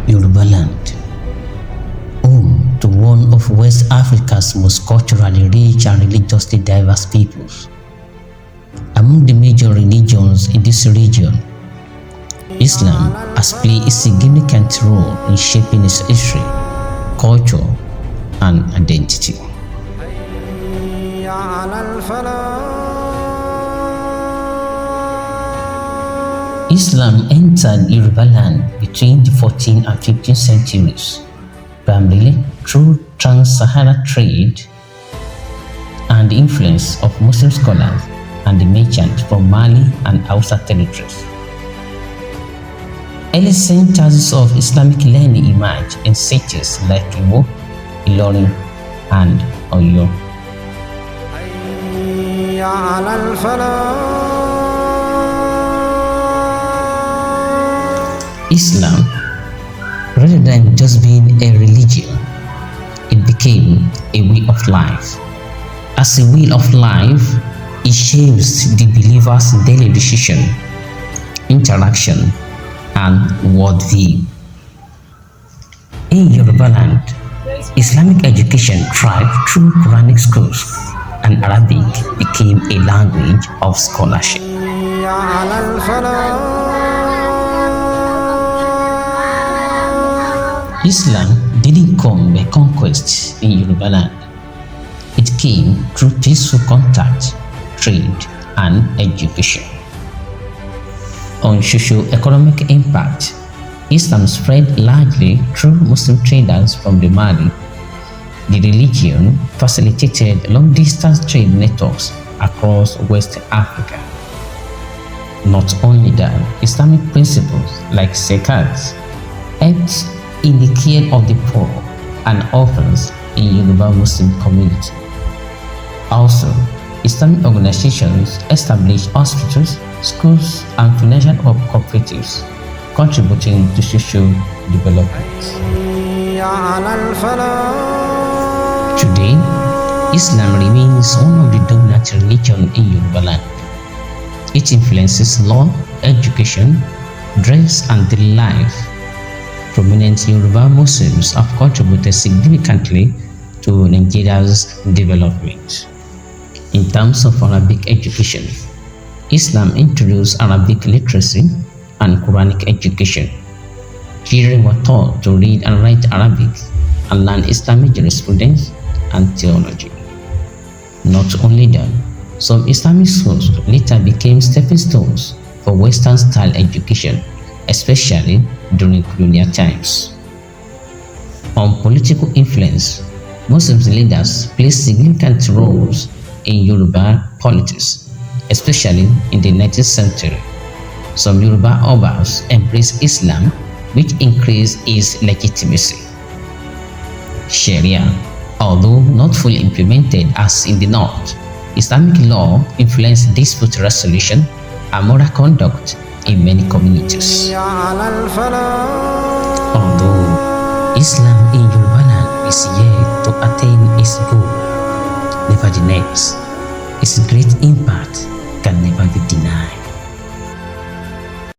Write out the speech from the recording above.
Yorubaland, home to one of West Africa's most culturally rich and religiously diverse peoples. Among the major religions in this region, Islam has played a significant role in shaping its history, culture, and identity. Islam entered Yorubaland between the 14th and 15th centuries, primarily through trans-Saharan trade and the influence of Muslim scholars and the merchants from Mali and Hausa territories. Early centers of Islamic learning emerged in cities like Iwo, Ilorin, and Oyo. Islam, rather than just being a religion, it became a way of life. As a way of life, it shapes the believer's daily decision, interaction, and worldview. In Yorubaland, Islamic education thrived through Quranic schools, and Arabic became a language of scholarship. Islam didn't come by conquest in Yorubaland. It came through peaceful contact, trade, and education. On socio-economic impact, Islam spread largely through Muslim traders from the Mali. The religion facilitated long-distance trade networks across West Africa. Not only that, Islamic principles like zakat helped in the care of the poor and orphans in Yoruba Muslim community. Also, Islamic organizations established hospitals, schools, and financial cooperatives, contributing to social development. Today, Islam remains one of the dominant religions in Yorubaland. It influences law, education, dress, and daily life. Prominent Yoruba Muslims have contributed significantly to Nigeria's development. In terms of Arabic education, Islam introduced Arabic literacy and Quranic education. Children were taught to read and write Arabic and learn Islamic jurisprudence and theology. Not only that, some Islamic schools later became stepping stones for Western-style education, especially during colonial times. On political influence, Muslim leaders played significant roles in Yoruba politics, especially in the 19th century. Some Yoruba Obas embraced Islam, which increased its legitimacy. Sharia, although not fully implemented as in the North, Islamic law influenced dispute resolution and moral conduct in many communities. Although Islam in Yorubaland is yet to attain its goal, nevertheless, its great impact can never be denied.